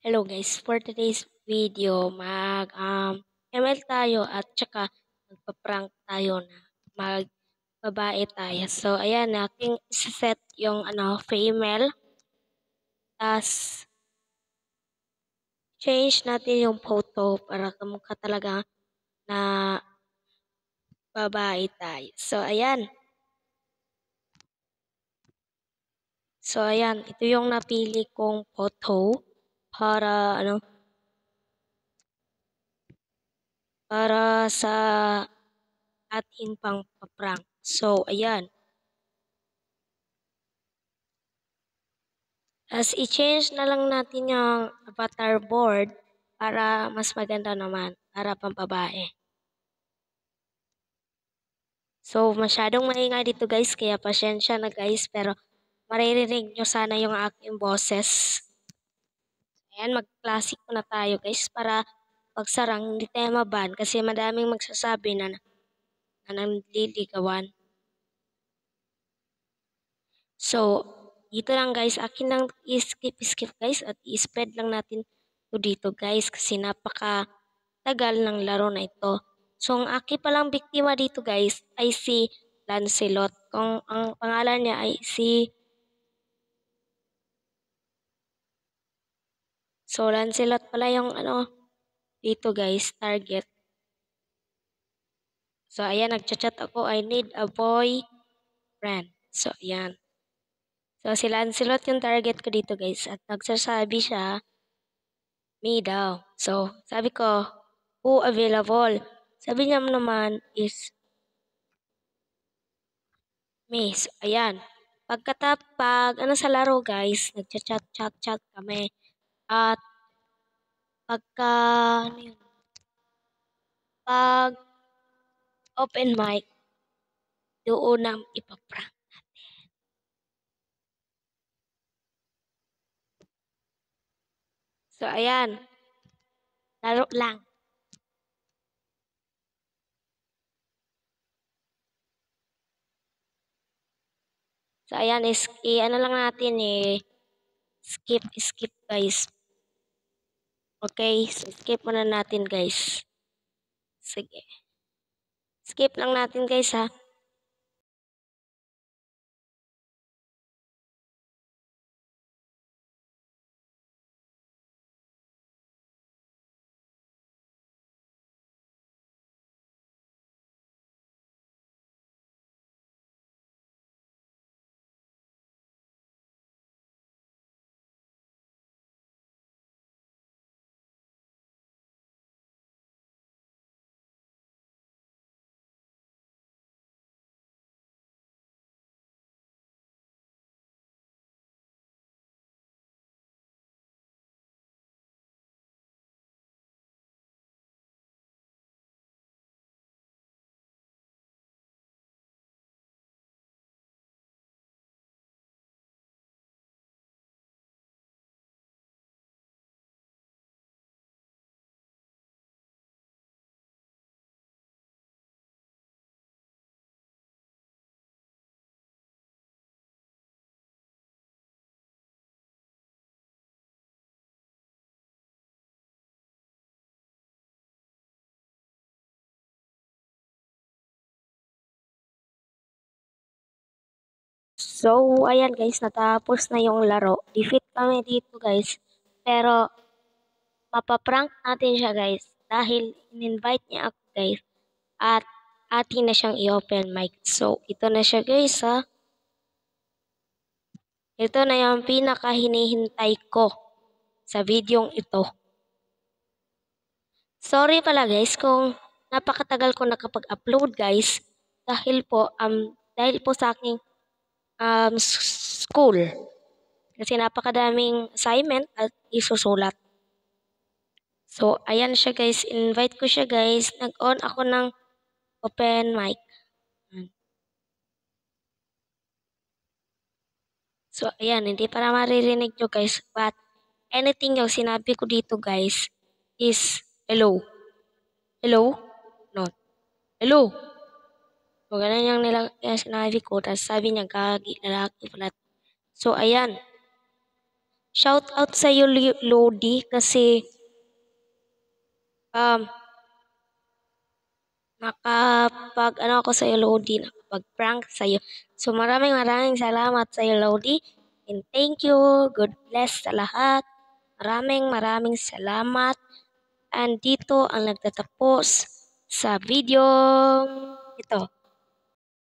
Hello guys, for today's video, ML tayo at saka magpa-prank tayo na magbabae tayo. So ayan, aking set yung female. Tas change natin yung photo para kamukha talaga na babae tayo. So ayan, ito yung napili kong photo para para sa ating pang-prank. So ayan. As i-change na lang natin yung avatar board para mas maganda naman, para pampabae. So, masyadong maingay dito guys, kaya pasensya na guys, pero maririnig nyo sana yung aking boses. Ayan, mag-classic na tayo guys, para pagsarang hindi tayo maban kasi madaming magsasabi na nanliligawan. So, dito lang guys, akin lang i-skip guys at i-spread lang natin to dito guys kasi napaka tagal ng laro na ito. So, ang aki palang biktima dito guys ay si Lancelot. Kung ang pangalan niya ay So, Lancelot pala yung dito guys, target. So, ayan, nagchat-chat ako, I need a boyfriend. So, ayan. So, si Lancelot yung target ko dito guys at nagsasabi siya, me daw. So, sabi ko, who available? Sabi niya naman is me. So, ayan. Pag sa laro guys, nagchat-chat kami. At pagka, ano yun, pag open mic, doon na ipaprank. So, ayan. Laro lang. So, ayan, ano lang natin skip guys. Okay, so skip muna natin guys. Sige. Skip lang natin guys ha. So, ayan guys, natapos na yung laro. Defeat kami dito guys. Pero, mapaprank natin siya guys. Dahil in-invite niya ako guys. At atin na siyang i-open mic. So, ito na siya guys ha. Ito na yung pinaka hinihintay ko sa videong ito. Sorry pala guys kung napakatagal ko nakapag-upload guys. Dahil po sa aking school. Kasi napakadaming assignment at isusulat. So, ayan siya guys. Invite ko siya guys. Nag-on ako ng open mic. So, ayan. Hindi para maririnig nyo guys. But, anything yung sinabi ko dito guys is hello. Hello? No. Hello? So, ganun yung sinabi ko. Tapos sabi niya, gagi, lalaki pala. So, ayan. Shout out sa iyo, Lodi, kasi um, nakapag ako sa iyo, Lodi, nakapag-prank sa iyo. So maraming salamat sa iyo, Lodi. And thank you. God bless sa lahat. Maraming salamat. And dito ang nagtatapos sa video ito.